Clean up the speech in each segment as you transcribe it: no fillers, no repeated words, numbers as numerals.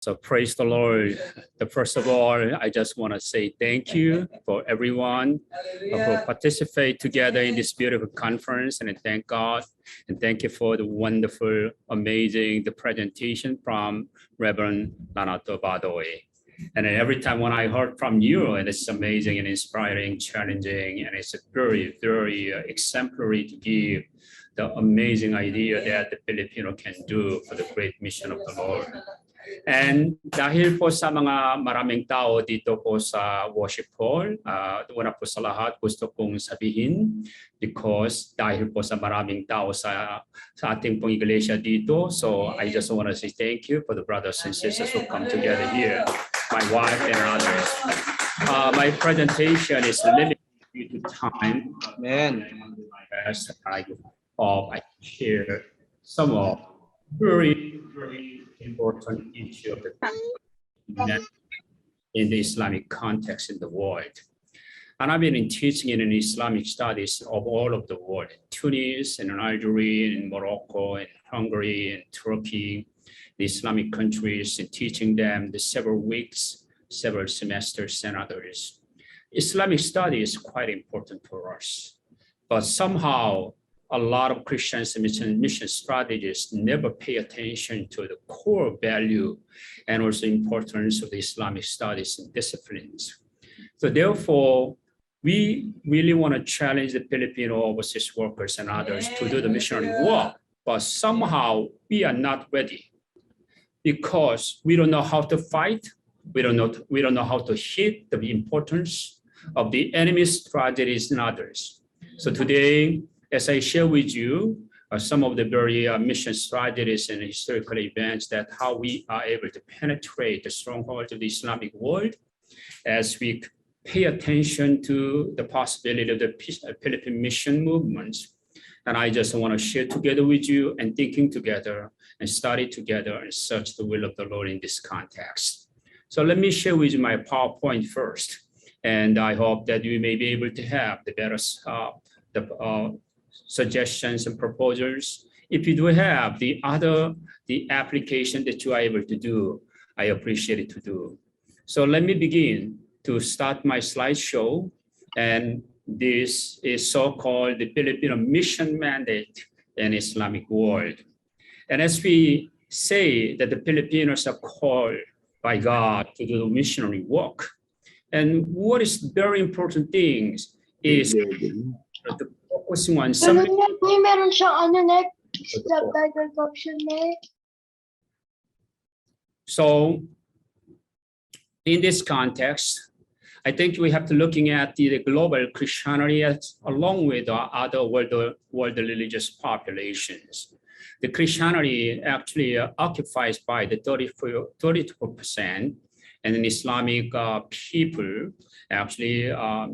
So praise the Lord. First of all, I just want to say thank you for everyone who participate together in this beautiful conference, and I thank God and thank you for the wonderful, amazing presentation from Reverend Lanato Badoe. And every time when I heard from you, and it's amazing and inspiring, challenging, and it's very, very exemplary to give the amazing idea that the Filipino can do for the great mission of the Lord. And dahil po sa mga maraming tao dito po sa worship hall, una po sa lahat gusto kong sabihin because dahil po sa maraming tao sa ating pong iglesia dito, so I just want to say thank you for the brothers and sisters who come together here, my wife and others. My presentation is limited due to time. Amen. I hope I can share some of very, very important issue of the in the Islamic context in the world. And I've been teaching in Islamic studies of all of the world, Tunis and Algeria and Morocco and Hungary and Turkey, the Islamic countries, and teaching them the several weeks, several semesters and others. Islamic study is quite important for us, but somehow a lot of Christians and mission strategists never pay attention to the core value and also importance of the Islamic studies and disciplines. So therefore, we really want to challenge the Filipino overseas workers and others to do the missionary work, but somehow we are not ready because we don't know how to fight. We don't know how to hit the importance of the enemy's strategies and others. So today, as I share with you some of the very mission strategies and historical events that how we are able to penetrate the strongholds of the Islamic world as we pay attention to the possibility of the Philippine mission movements. And I just want to share together with you and thinking together and study together and search the will of the Lord in this context. So let me share with you my PowerPoint first. And I hope that you may be able to have the better suggestions and proposals. If you do have the application that you are able to do, I appreciate it to do. So let me begin to start my slideshow. And this is so-called the Filipino mission mandate in Islamic world. And as we say that the Filipinos are called by God to do missionary work. And what is very important things is the focusing on something. Meron siyang subtitle option So in this context, I think we have to looking at the global Christianity along with other world religious populations. The Christianity actually occupies by the 34%, and then Islamic people actually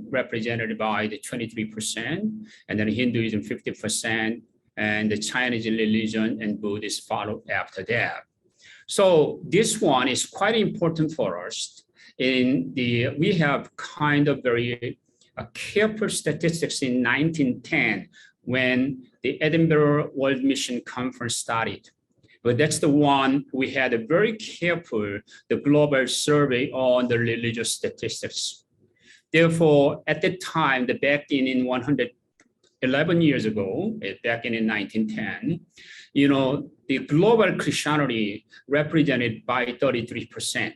represented by the 23%, and then Hinduism 50%, and the Chinese religion and Buddhists follow after that. So this one is quite important for us. We have kind of very careful statistics in 1910 when the Edinburgh World Mission Conference started. But that's the one we had a very careful, the global survey on the religious statistics. Therefore, at the time, back in 111 years ago, back in 1910, the global Christianity represented by 33%.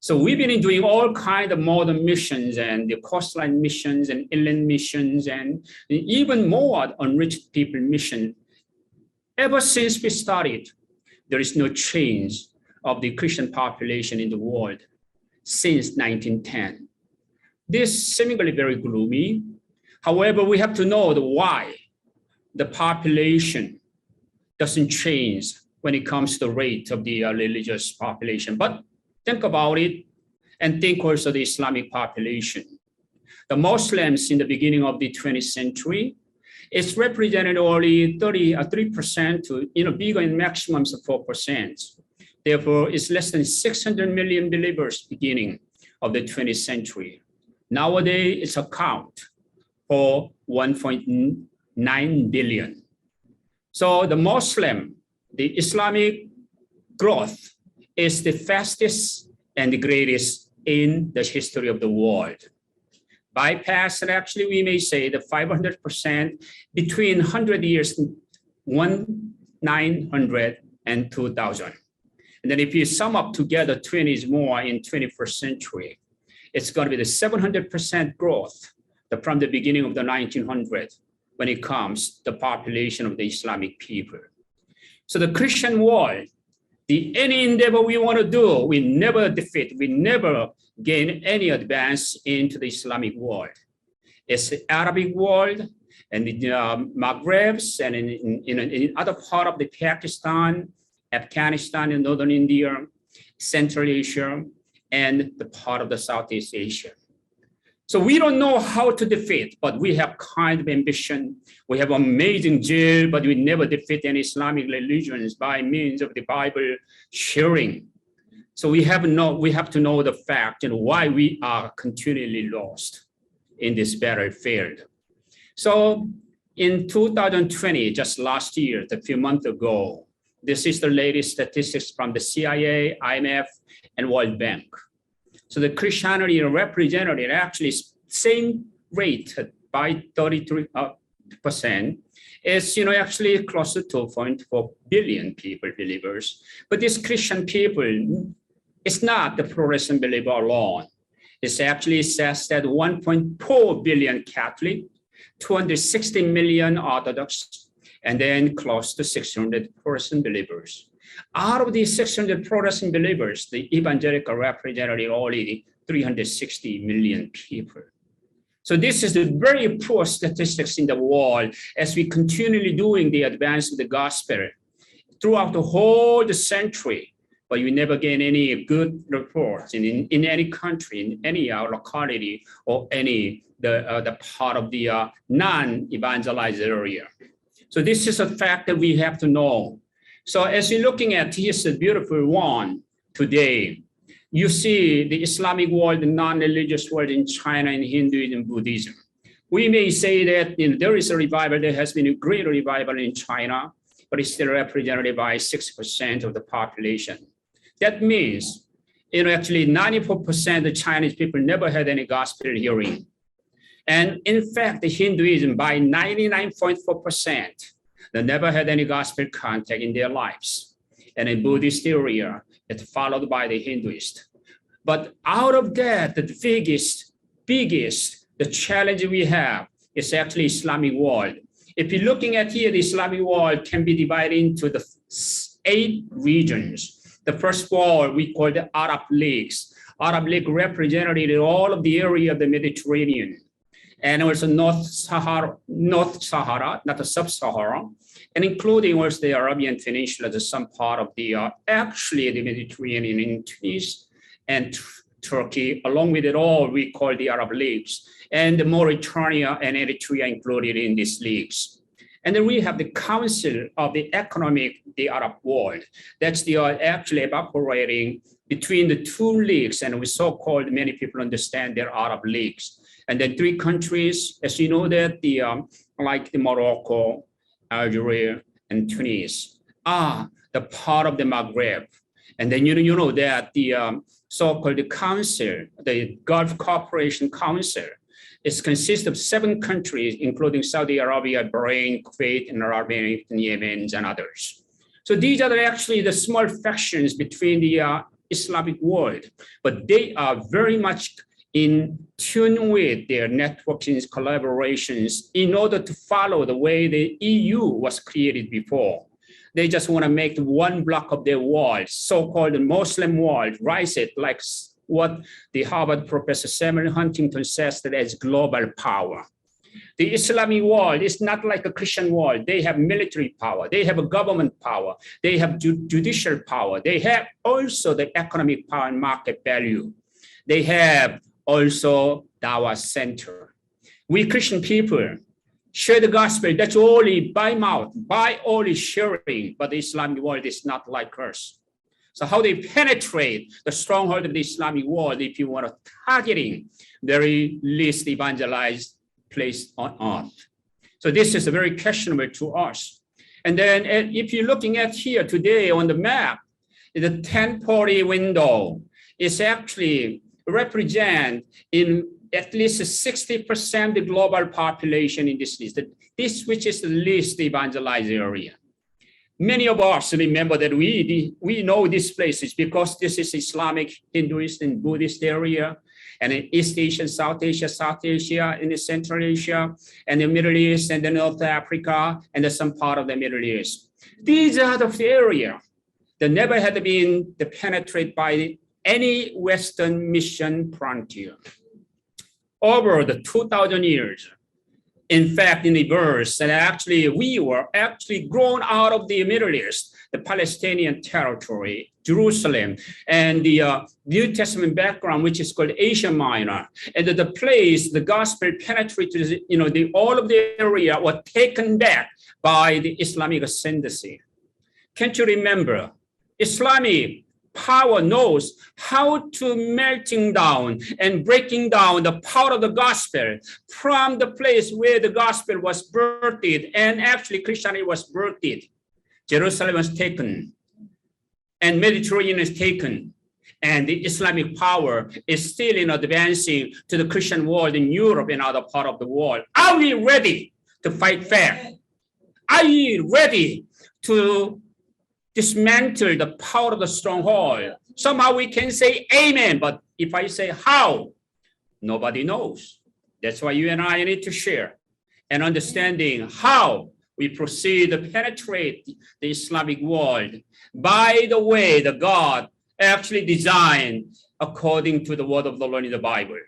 So we've been doing all kinds of modern missions and the coastline missions and inland missions and even more unreached people mission. Ever since we started, there is no change of the Christian population in the world since 1910. This is seemingly very gloomy. However, we have to know why the population doesn't change when it comes to the rate of the religious population. But think about it and think also the Islamic population. The Muslims in the beginning of the 20th century, it's represented only 3% to bigger and maximums of 4%. Therefore, it's less than 600 million believers beginning of the 20th century. Nowadays, it's a count for 1.9 billion. So the Islamic growth is the fastest and the greatest in the history of the world. Bypassed, actually, we may say the 500% between 100 years, 900 and 2000. And then if you sum up together 20 more in 21st century, it's going to be the 700% growth from the beginning of the 1900s when it comes to the population of the Islamic people. So the Christian world, any endeavor we want to do, we never defeat, we never gain any advance into the Islamic world. It's the Arabic world and the Maghrebs and in other part of the Pakistan, Afghanistan and Northern India, Central Asia, and the part of the Southeast Asia. So we don't know how to defeat, but we have kind of ambition. We have amazing zeal, but we never defeat any Islamic religions by means of the Bible sharing. So we have to know the fact and why we are continually lost in this battlefield. So in 2020, just last year, a few months ago, this is the latest statistics from the CIA, IMF, and World Bank. So the Christianity represented actually same rate by 33%. Is actually close to 2.4 billion people, believers. But these Christian people, it's not the Protestant believer alone. It actually says that 1.4 billion Catholic, 260 million Orthodox, and then close to 600 Protestant believers. Out of these 600 Protestant believers, the evangelical represented only 360 million people. So this is the very poor statistics in the world as we continually doing the advance of the gospel throughout the whole century, but you never gain any good reports in any country, in any locality, or any the part of the non-evangelized area. So this is a fact that we have to know. So as you're looking at, here's a beautiful one today. You see the Islamic world, the non-religious world in China, and Hinduism, Buddhism. We may say that there is a revival, there has been a great revival in China, but it's still represented by 6% of the population. That means, actually 94% of the Chinese people never had any gospel hearing. And in fact, the Hinduism, by 99.4%, they never had any gospel contact in their lives. And in Buddhist area, it's followed by the Hinduist. But out of that, the biggest, the challenge we have is actually Islamic world. If you're looking at here, the Islamic world can be divided into the 8 regions. The first world we call the Arab Leagues. Arab League represented all of the area of the Mediterranean, and also North Sahara, not the Sub-Sahara, and including also the Arabian Peninsula, the some part of the actually the Mediterranean in Tunis and Turkey. Along with it all, we call the Arab Leagues, and Mauritania and Eritrea included in these leagues. And then we have the Council of the the Arab World. That's the actually evaporating between the 2 leagues, and we so-called, many people understand they're Arab leagues. And then 3 countries, as you know, that like the Morocco, Algeria, and Tunis are the part of the Maghreb. And then you know that the so-called the Council, the Gulf Cooperation Council, it consists of 7 countries, including Saudi Arabia, Bahrain, Kuwait, and Arabia, and Yemen, and others. So these are actually the small factions between the Islamic world, but they are very much in tune with their networking collaborations in order to follow the way the EU was created before. They just want to make one block of their world, so-called Muslim world, rise it like what the Harvard professor Samuel Huntington says that as global power. The Islamic world is not like a Christian world. They have military power. They have a government power. They have judicial power. They have also the economic power and market value. They have also Dawah center. We Christian people share the gospel. That's only by mouth, by only sharing. But the Islamic world is not like us. So how they penetrate the stronghold of the Islamic world, if you want to targeting very least evangelized place on earth. So this is very questionable to us. And then if you're looking at here today on the map, the 1040 window is actually represent in at least 60% of the global population in this list. This which is the least evangelized area. Many of us remember that we know these places because this is Islamic, Hinduist, and Buddhist area, and in East Asia, South Asia, in the Central Asia, and the Middle East, and the North Africa, and some part of the Middle East. These are the area that never had been penetrated by any Western mission frontier. Over the 2,000 years, in fact, in the verse, that actually we were actually grown out of the Middle East, the Palestinian territory, Jerusalem, and the New Testament background, which is called Asia Minor, and the place the gospel penetrated, all of the area was taken back by the Islamic ascendancy. Can't you remember? Islamic power knows how to melting down and breaking down the power of the gospel from the place where the gospel was birthed, and actually Christianity was birthed. Jerusalem was taken, and Mediterranean is taken, and the Islamic power is still advancing to the Christian world in Europe and other part of the world. Are we ready to fight back? Are you ready to dismantle the power of the stronghold? Somehow we can say amen, but if I say how, nobody knows. That's why you and I need to share and understanding how we proceed to penetrate the Islamic world by the way that God actually designed according to the word of the Lord in the Bible.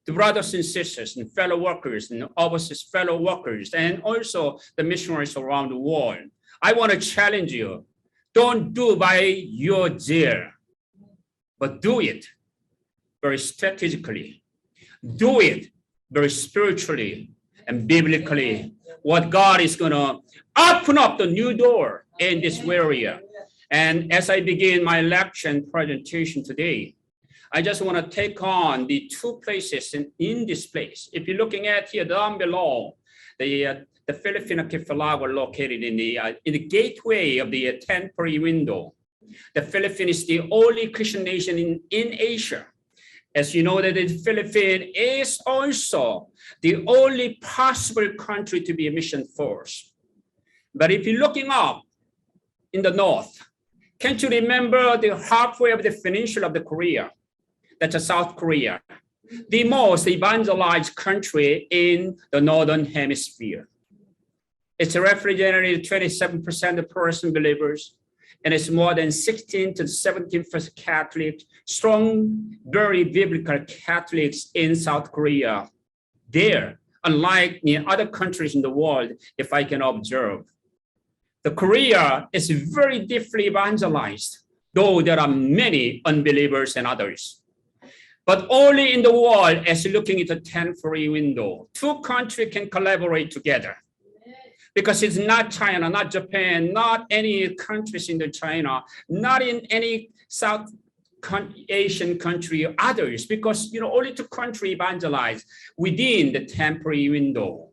The brothers and sisters and fellow workers and overseas fellow workers, and also the missionaries around the world, I want to challenge you. Don't do by your desire, but do it very strategically. Do it very spiritually and biblically. What God is going to open up the new door in this area. And as I begin my lecture and presentation today, I just want to take on the two places in this place. If you're looking at here down below, the Filipino archipelago located in the gateway of the 1040 window. The Philippines is the only Christian nation in Asia. As you know, that the Philippines is also the only possible country to be a mission force. But if you're looking up in the north, can't you remember the halfway of the peninsula of the Korea? That's South Korea, the most evangelized country in the Northern Hemisphere. It's represented 27% of Protestant believers, and it's more than 16 to 17% Catholic, strong, very biblical Catholics in South Korea. There, unlike in other countries in the world, if I can observe, the Korea is very deeply evangelized, though there are many unbelievers and others. But only in the world, as looking at the 1040 window, two countries can collaborate together. Because it's not China, not Japan, not any countries in the China, not in any South Asian country or others, because only two countries evangelize within the 1040 window,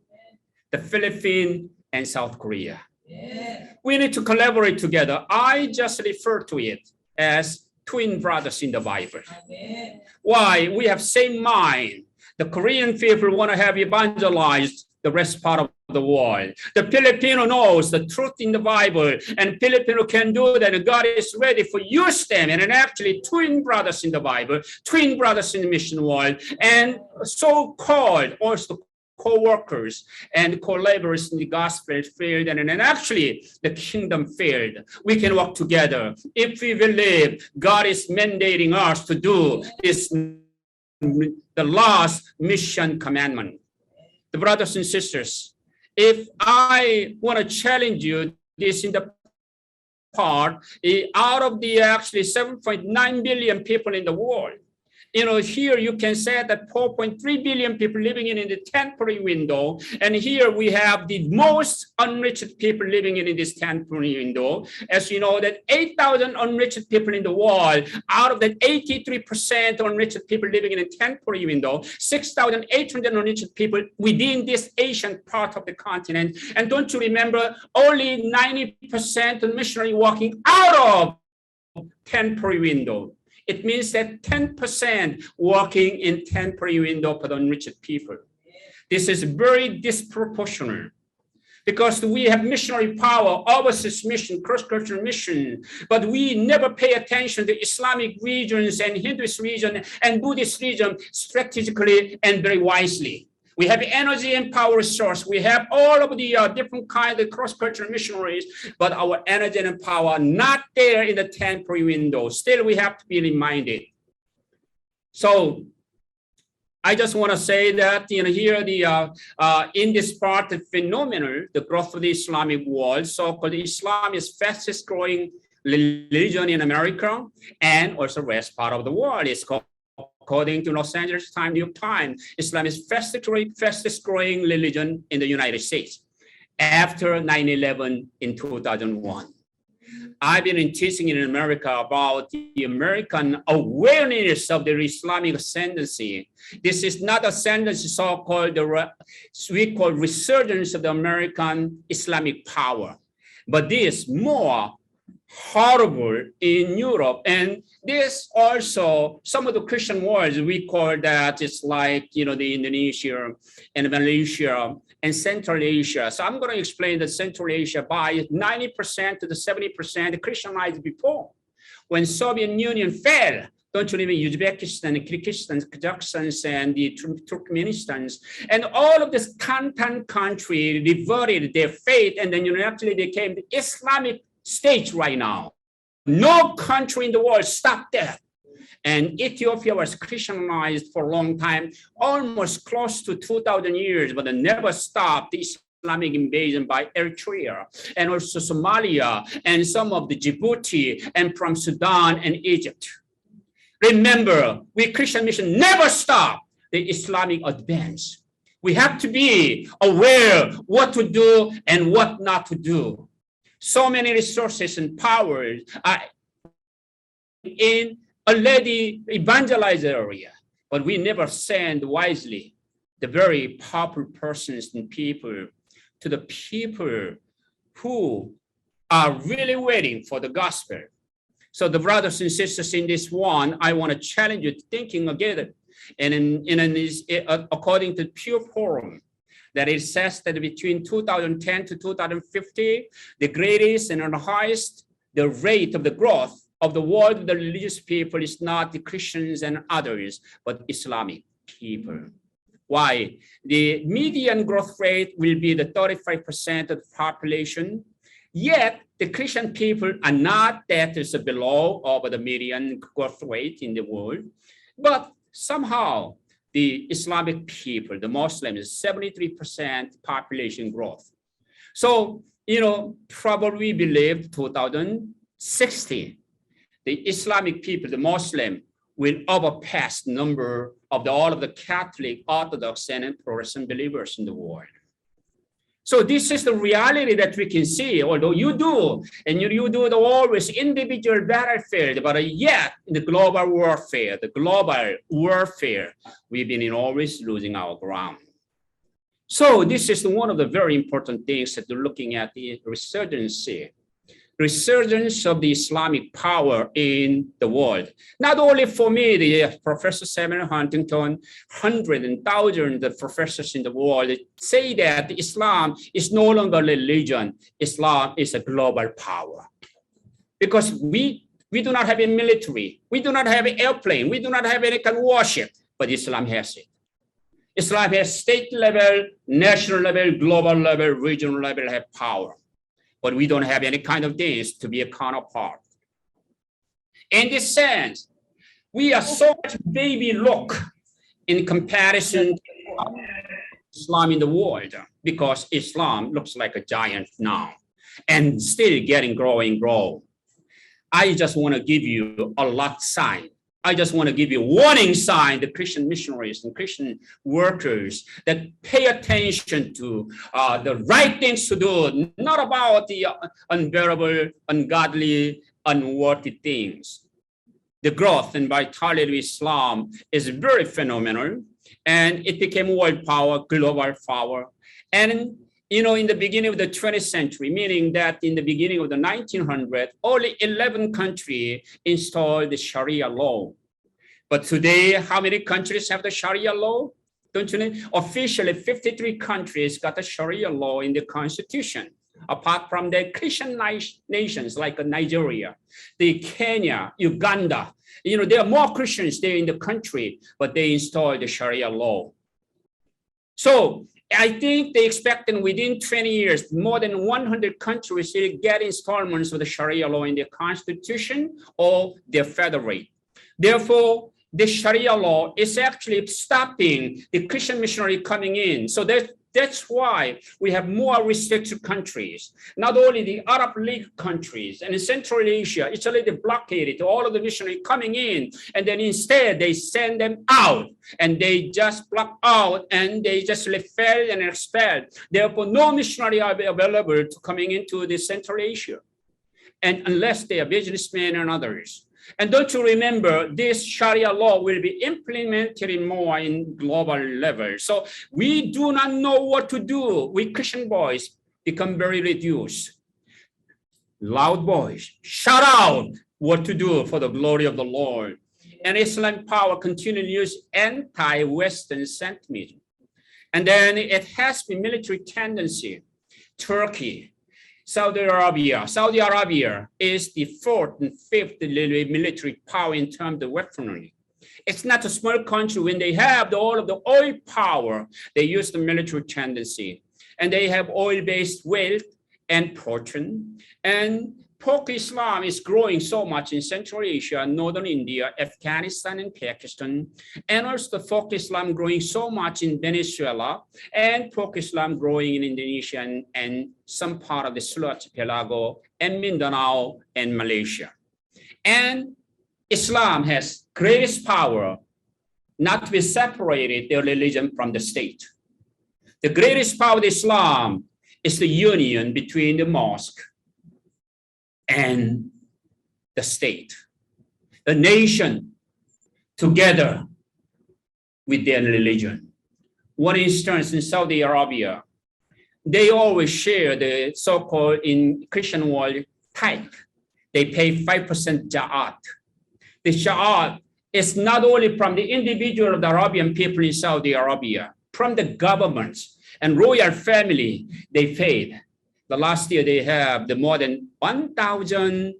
the Philippines and South Korea. Yeah. We need to collaborate together. I just refer to it as twin brothers in the Bible. Amen. Why? We have same mind. The Korean people want to have evangelized the rest part of the world. The Filipino knows the truth in the Bible, and Filipino can do that, and God is ready for use them. And actually twin brothers in the Bible, twin brothers in the mission world, and so-called also co-workers and collaborators in the gospel field, and actually the kingdom field. We can work together if we believe God is mandating us to do this, the last mission commandment. The brothers and sisters, if I want to challenge you this in the part, out of the actually 7.9 billion people in the world, here you can say that 4.3 billion people living in the 1040 window. And here we have the most unreached people living in this 1040 window. As you know, that 8,000 unreached people in the world, out of that 83% unreached people living in the 1040 window, 6,800 unreached people within this Asian part of the continent. And don't you remember, only 90% of missionary walking out of temporary window. It means that 10% working in temporary window for the unreached people. This is very disproportionate because we have missionary power, overseas mission, cross-cultural mission, but we never pay attention to Islamic regions and Hinduist region and Buddhist region strategically and very wisely. We have energy and power resource. We have all of the different kinds of cross-cultural missionaries, but our energy and power are not there in the temporary window. Still, we have to be reminded. So I just want to say that here in this part of phenomenal, the growth of the Islamic world, so-called Islam is fastest growing religion in America and also rest part of the world. It's called, according to Los Angeles Times, New York Times, Islam is fastest growing religion in the United States after 9/11 in 2001. I've been teaching in America about the American awareness of the Islamic ascendancy. This is not ascendancy, so-called, we call resurgence of the American Islamic power, but this more horrible in Europe. And this also, some of the Christian words, we call that it's like, the Indonesia and Malaysia and Central Asia. So I'm going to explain that Central Asia by 90% to the 70% Christianized before. When Soviet Union fell, don't you remember Uzbekistan, Kyrgyzstan, Kazakhstan, and the Turkmenistans, and all of this Tantan country reverted their faith, and then unilaterally they became the Islamic state right now. No country in the world stopped that. And Ethiopia was Christianized for a long time, almost close to 2,000 years, but it never stopped the Islamic invasion by Eritrea and also Somalia and some of the Djibouti and from Sudan and Egypt. Remember, we Christian mission never stop the Islamic advance. We have to be aware what to do and what not to do. So many resources and powers are in already evangelized area, but we never send wisely the very powerful persons and people to the people who are really waiting for the gospel. So the brothers and sisters in this one, I want to challenge you to thinking again, and according to Pure Forum, that it says that between 2010 to 2050, the greatest and the highest, the rate of the growth of the world of the religious people is not the Christians and others, but Islamic people. Why? The median growth rate will be the 35% of the population, yet the Christian people are not that is below over the median growth rate in the world, but somehow the Islamic people, the Muslims, 73% population growth. So, probably believe 2060, the Islamic people, the Muslim, will overpass the number of all of the Catholic, Orthodox, and Protestant believers in the world. So this is the reality that we can see, although you do, and you do the always individual battlefield, but yet in the global warfare, we've been always losing our ground. So this is one of the very important things that we're looking at the resurgence of the Islamic power in the world. Not only for me, the Professor Samuel Huntington, hundreds and thousands of professors in the world say that Islam is no longer a religion. Islam is a global power. Because we do not have a military. We do not have an airplane. We do not have any kind of warship, but Islam has it. Islam has state level, national level, global level, regional level have power. But we don't have any kind of things to be a counterpart. In this sense, we are so much baby look in comparison to Islam in the world, because Islam looks like a giant now and still getting grow. I just want to give you a lot sign. I just want to give you a warning sign, the Christian missionaries and Christian workers, that pay attention to the right things to do, not about the unbearable, ungodly, unworthy things. The growth and vitality of Islam is very phenomenal, and it became world power, global power. And in the beginning of the 20th century, meaning that in the beginning of the 1900s, only 11 countries installed the Sharia law. But today, how many countries have the Sharia law? Don't you know? Officially, 53 countries got the Sharia law in the constitution, apart from the Christian nations like Nigeria, the Kenya, Uganda. There are more Christians there in the country, but they installed the Sharia law. So I think they expect within 20 years, more than 100 countries will get installments of the Sharia law in their constitution or their federate. Therefore, the Sharia law is actually stopping the Christian missionary coming in. So that's why we have more restricted countries. Not only the Arab League countries and in Central Asia, it's already blockaded, all of the missionary coming in, and then instead they send them out and they just block out and they just repel and expel. Therefore, no missionary are available to coming into the Central Asia, and unless they are businessmen and others. And don't you remember, this Sharia law will be implemented more in global level. So we do not know what to do. We Christian boys become very reduced. Loud boys, shout out what to do for the glory of the Lord. And Islamic power continues to use anti-Western sentiment. And then it has been military tendency. Turkey, Saudi Arabia is the fourth and fifth military power in terms of weaponry. It's not a small country. When they have all of the oil power, they use the military tendency. And they have oil-based wealth and fortune. And folk Islam is growing so much in Central Asia, Northern India, Afghanistan, and Pakistan. And also folk Islam growing so much in Venezuela, and folk Islam growing in Indonesia and some part of the Sulu Archipelago and Mindanao and Malaysia. And Islam has greatest power not to be separated their religion from the state. The greatest power of Islam is the union between the mosque and the state, the nation together with their religion. One instance in Saudi Arabia, they always share the so-called in Christian world tithe. They pay 5% ja'at. The ja'at is not only from the individual of the Arabian people in Saudi Arabia, from the governments and royal family, they paid. The last year they have the more than 1,000,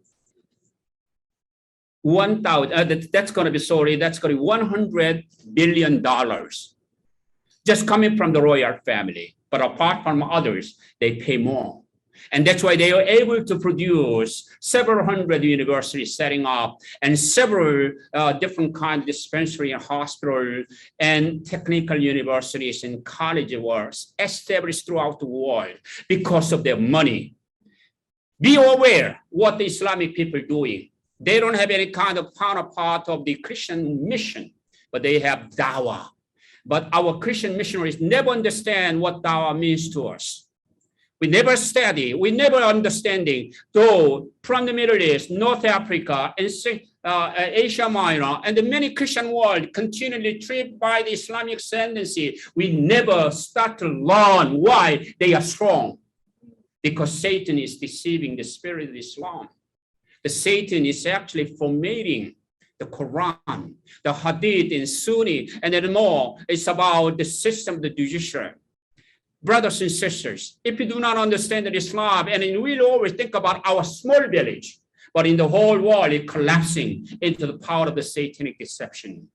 that's going to be $100 billion just coming from the royal family. But apart from others, they pay more. And that's why they are able to produce several hundred universities setting up and several different kinds of dispensary and hospitals and technical universities and colleges were established throughout the world because of their money. Be aware what the Islamic people are doing. They don't have any kind of counterpart of the Christian mission, but they have dawah. But our Christian missionaries never understand what dawah means to us. We never study, we never understanding, though from the Middle East, North Africa, and Asia Minor, and the many Christian world continually tripped by the Islamic tendency. We never start to learn why they are strong. Because Satan is deceiving the spirit of Islam. The Satan is actually formatting the Quran, the Hadith in Sunni, and then more. It's about the system of the judiciary. Brothers and sisters, if you do not understand Islam, and we always think about our small village, but in the whole world, it's collapsing into the power of the satanic deception.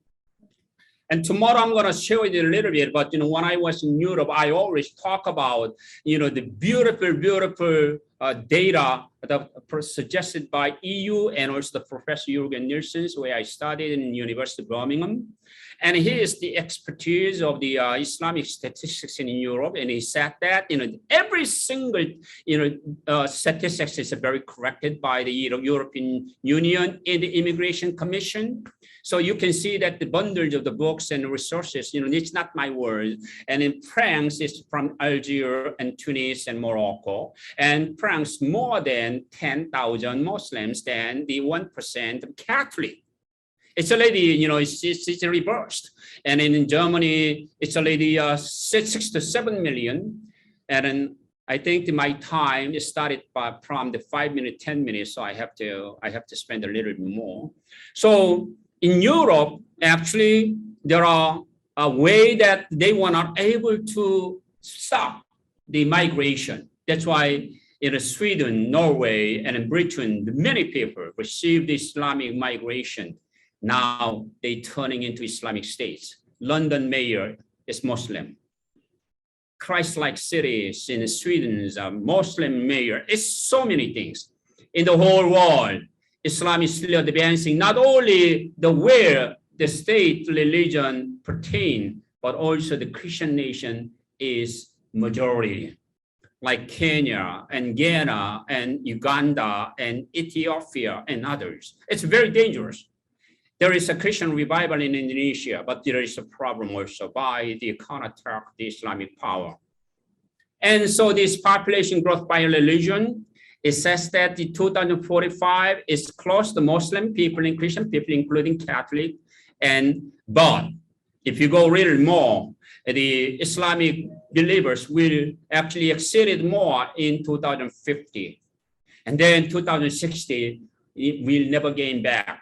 And tomorrow I'm going to show you a little bit, but when I was in Europe, I always talk about the beautiful data that suggested by EU and also the Professor Jürgen Nielsen, where I studied in University of Birmingham. And he is the expertise of the Islamic statistics in Europe. And he said that every single statistics is very corrected by the European Union in the Immigration Commission. So you can see that the bundles of the books and resources, it's not my word. And in France, it's from Algeria and Tunis and Morocco. And France, more than 10,000 Muslims than the 1% of Catholic. It's already, it's reversed. And in Germany, it's already 6 to 7 million. And then I think my time is started from the 5 minutes, 10 minutes. So I have to spend a little bit more. So in Europe, actually, there are a way that they were not able to stop the migration. That's why in Sweden, Norway, and in Britain, many people received Islamic migration. Now they turning into Islamic states. London mayor is Muslim. Christ-like cities in Sweden is a Muslim mayor. It's so many things. In the whole world, Islam is still advancing, not only the where the state religion pertain, but also the Christian nation is majority, like Kenya and Ghana and Uganda and Ethiopia and others. It's very dangerous. There is a Christian revival in Indonesia, but there is a problem also by the counterattack the Islamic power. And so this population growth by religion, it says that in 2045 is close to Muslim people and Christian people, including Catholic. But if you go really more, the Islamic believers will actually exceed it more in 2050. And then 2060, it will never gain back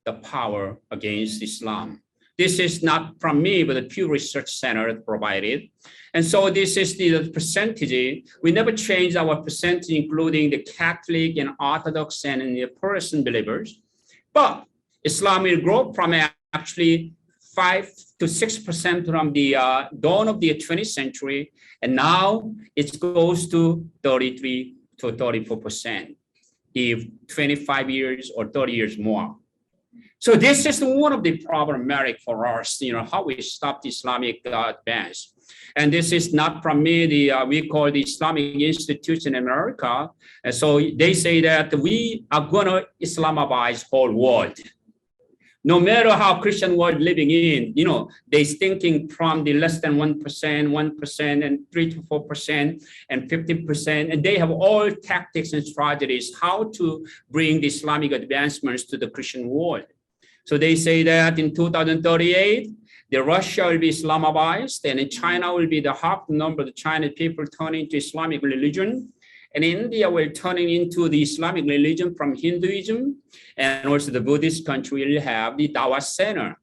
the power against Islam. This is not from me, but the Pew Research Center provided. And so this is the percentage. We never changed our percentage, including the Catholic and Orthodox and the Protestant believers. But Islam will grow from actually 5 to 6% from the dawn of the 20th century. And now it goes to 33 to 34%, if 25 years or 30 years more. So this is one of the problematic for us, how we stop the Islamic advance. And this is not from me, we call the Islamic Institute in America. And so they say that we are going to Islamize whole world. No matter how Christian world living in, they're thinking from the less than 1%, and 3 to 4%, and 15%. And they have all tactics and strategies how to bring the Islamic advancements to the Christian world. So they say that in 2038, the Russia will be Islamized, and in China will be the half number of the Chinese people turning to Islamic religion. And India will turning into the Islamic religion from Hinduism, and also the Buddhist country will have the Taoist center.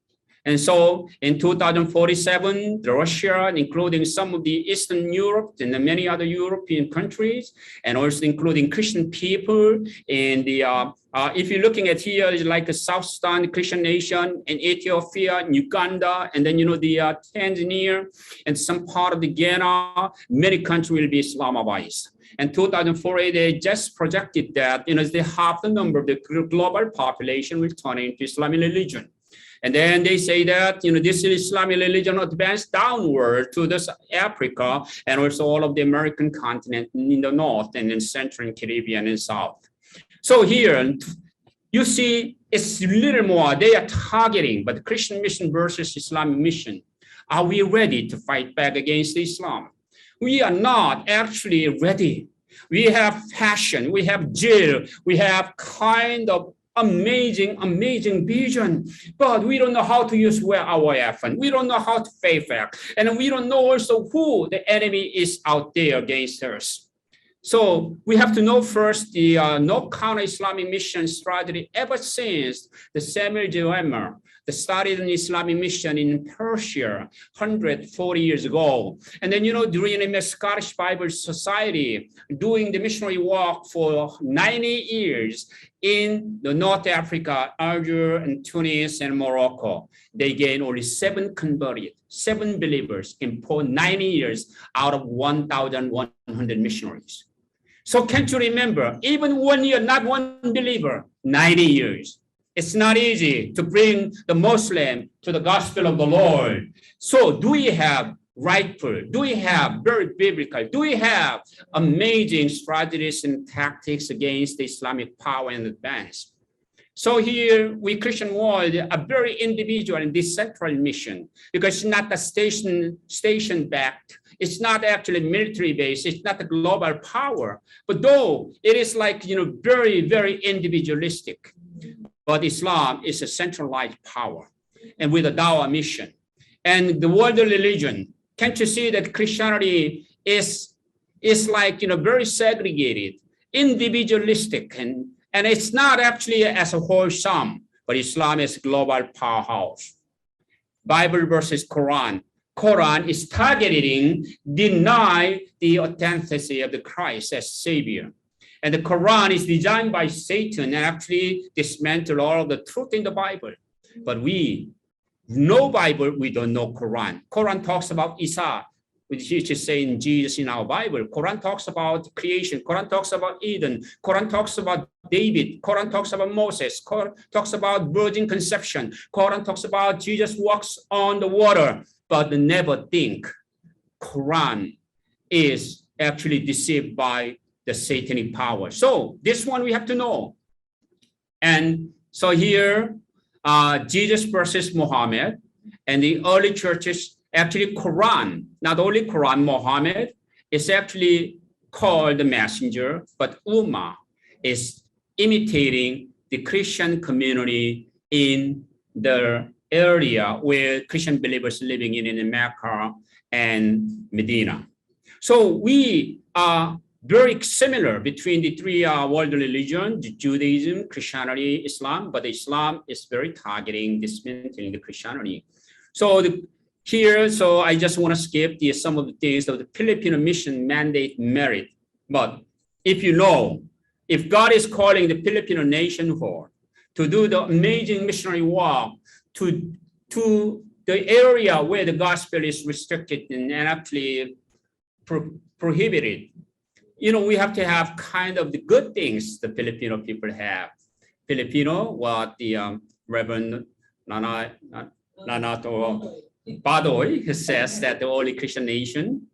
And so in 2047, Russia, including some of the Eastern Europe and many other European countries, and also including Christian people in the, if you're looking at here, it's like a South Sudan Christian nation, in Ethiopia, and Uganda, and then, the Tanzania, and some part of the Ghana, many countries will be Islamized. And 2048, they just projected that, the half the number of the global population will turn into Islamic religion. And then they say that, this Islamic religion advanced downward to this Africa and also all of the American continent in the north and in Central and Caribbean and South. So here, you see, it's a little more, they are targeting, but Christian mission versus Islamic mission. Are we ready to fight back against Islam? We are not actually ready. We have passion, we have zeal, we have kind of amazing vision, but we don't know how to use our effort. We don't know how to fight back. And we don't know also who the enemy is out there against us. So we have to know first the no counter-Islamic mission strategy ever since the Samuel J. Emmer, that started an Islamic mission in Persia 140 years ago. And then, during the Scottish Bible Society, doing the missionary work for 90 years in the North Africa, Algeria, and Tunis, and Morocco. They gained only 7 converted, 7 believers in 90 years out of 1,100 missionaries. So can't you remember, even 1 year, not one believer, 90 years. It's not easy to bring the Muslim to the gospel of the Lord. So do we have rightful? Do we have very biblical? Do we have amazing strategies and tactics against the Islamic power and advance? So here, we Christian world are very individual and decentralized mission, because it's not a station-backed. It's not actually military-based. It's not a global power. But though it is like, very individualistic. But Islam is a centralized power, and with a Dawah mission. And the world religion, can't you see that Christianity is is like, very segregated, individualistic, and it's not actually as a wholesome, but Islam is a global powerhouse. Bible versus Quran. Quran is targeting, deny the authenticity of the Christ as Savior. And the Quran is designed by Satan and actually dismantle all of the truth in the Bible. But we know Bible, we don't know Quran. Quran talks about Isa, which is saying Jesus in our Bible. Quran talks about creation. Quran talks about Eden. Quran talks about David. Quran talks about Moses. Quran talks about virgin conception. Quran talks about Jesus walks on the water. But never think Quran is actually deceived by the satanic power. So this one we have to know. And so here, Jesus versus Muhammad, and the early churches, actually Quran, not only Quran, Muhammad is actually called the messenger, but Ummah is imitating the Christian community in the area where Christian believers living in Mecca and Medina. So we are very similar between the three world religions, Judaism, Christianity, Islam, but Islam is very targeting dismantling the Christianity. So so I just want to skip some of the things of the Filipino mission mandate merit. But if if God is calling the Filipino nation to do the amazing missionary work to the area where the gospel is restricted and actually prohibited, we have to have kind of the good things the Filipino people have. Filipino, what the Reverend Nanato Pathos says that the only Christian nation,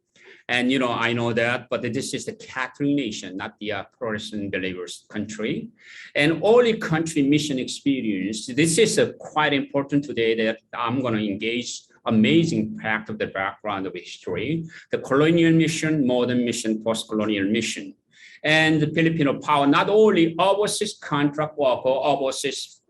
and I know that, but this is the Catholic nation, not the Protestant believers country, and only country mission experience. This is quite important today that I'm going to engage amazing fact of the background of history, the colonial mission, modern mission, post-colonial mission. And the Filipino power, not only overseas contract worker, overseas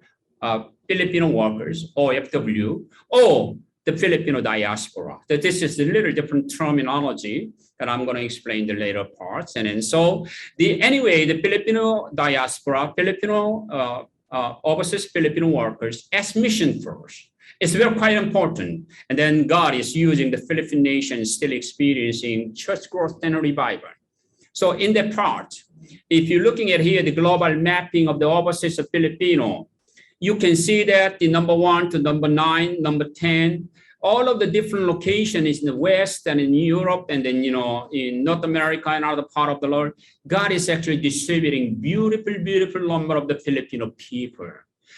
Filipino workers, OFW, or the Filipino diaspora. That this is a little different terminology that I'm going to explain the later parts. And then so anyway, the Filipino diaspora, Filipino overseas Filipino workers as mission first. It's very quite important. And then God is using the Philippine nation still experiencing church growth and revival. So in that part, if you're looking at here, the global mapping of the overseas of Filipino, you can see that the number 1 to number 9, number 10, all of the different locations in the West and in Europe and then, in North America and other part of the world, God is actually distributing beautiful, beautiful number of the Filipino people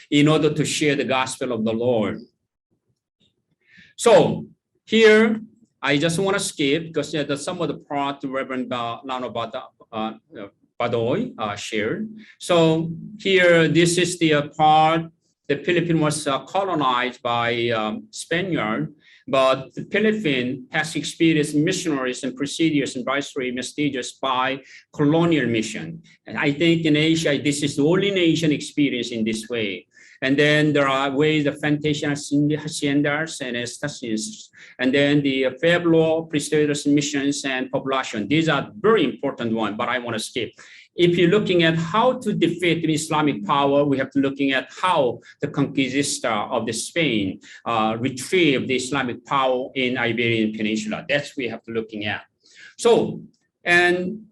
in order to share the gospel of the Lord. So here, I just want to skip because some of the part the Reverend Badoy shared. So here, this is the part the Philippines was colonized by Spaniard, but the Philippines has experienced missionaries and procedures and viceroy messages by colonial mission. And I think in Asia, this is the only nation experiencing this way. And then there are ways of plantation haciendas and estancias. And then the Pueblo, Priesthood missions and population. These are very important ones, but I want to skip. If you're looking at how to defeat the Islamic power, we have to looking at how the conquistador of the Spain retrieved the Islamic power in Iberian Peninsula. That's what we have to looking at. So, and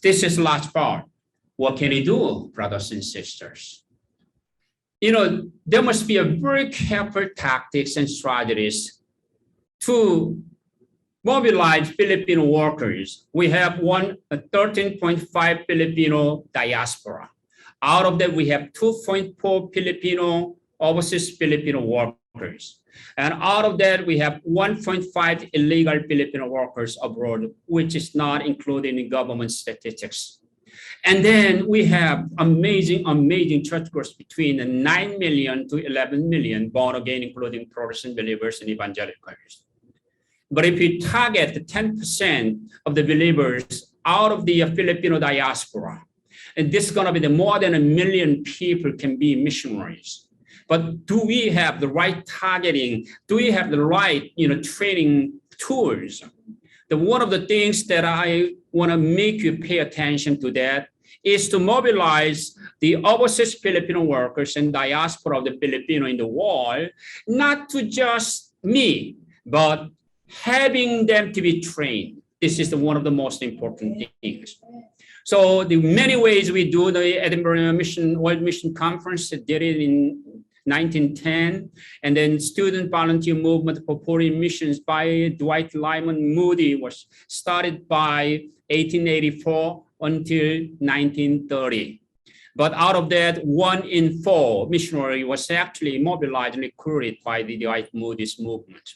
this is the last part. What can we do, brothers and sisters? There must be a very careful tactics and strategies to mobilize Filipino workers. We have 13.5 Filipino diaspora. Out of that, we have 2.4 Filipino overseas Filipino workers. And out of that, we have 1.5 illegal Filipino workers abroad, which is not included in government statistics. And then we have amazing church growth between 9 million to 11 million born again, including Protestant believers and evangelicals. But if you target the 10% of the believers out of the Filipino diaspora, and this is going to be more than 1 million people can be missionaries. But do we have the right targeting? Do we have the right, training tools? one of the things that I want to make you pay attention to that is to mobilize the overseas Filipino workers and diaspora of the Filipino in the world, not to just me, but having them to be trained. This is one of the most important things. So the many ways we do the Edinburgh World Mission Conference, did it in 1910, and then student volunteer movement for foreign missions by Dwight Lyman Moody was started by 1884 until 1930. But out of that, 1 in 4 missionary was actually mobilized and recruited by the Dwight Moody's movement.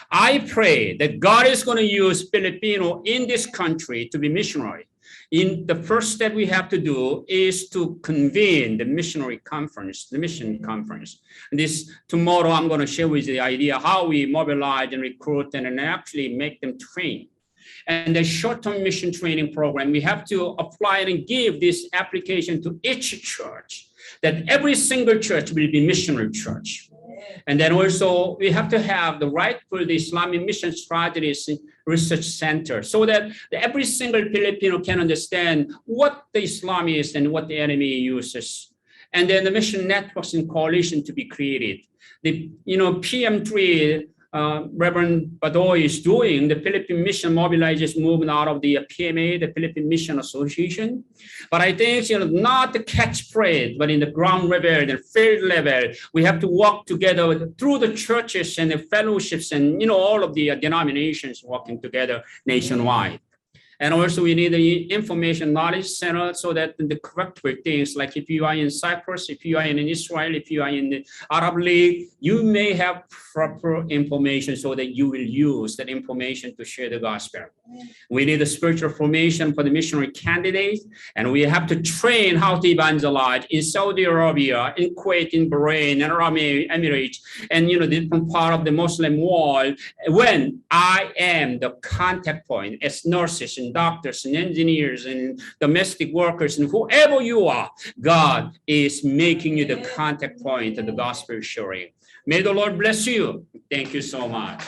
I pray that God is going to use Filipino in this country to be missionary. The first step we have to do is to convene the missionary conference, the mission conference. And tomorrow I'm going to share with you the idea how we mobilize and recruit and actually make them train. And the short-term mission training program, we have to apply and give this application to each church, that every single church will be missionary church. And then also we have to have the right for the Islamic mission strategies research center so that every single Filipino can understand what the Islam is and what the enemy uses. And then the mission networks and coalition to be created. The PM3, Reverend Pathos is doing, the Philippine Mission mobilizes movement out of the PMA, the Philippine Mission Association. But I think, not the catchphrase, but in the ground level, the field level, we have to work together through the churches and the fellowships and, all of the denominations working together nationwide. And also we need the information knowledge center so that the correct things, like if you are in Cyprus, if you are in Israel, if you are in the Arab League, you may have proper information so that you will use that information to share the gospel. We need a spiritual formation for the missionary candidates, and we have to train how to evangelize in Saudi Arabia, in Kuwait, in Bahrain, in Arab Emirates, and the different part of the Muslim world, when I am the contact point as nurses and doctors and engineers and domestic workers and whoever you are, God is making you the contact point of the gospel sharing. May the Lord bless you. Thank you so much.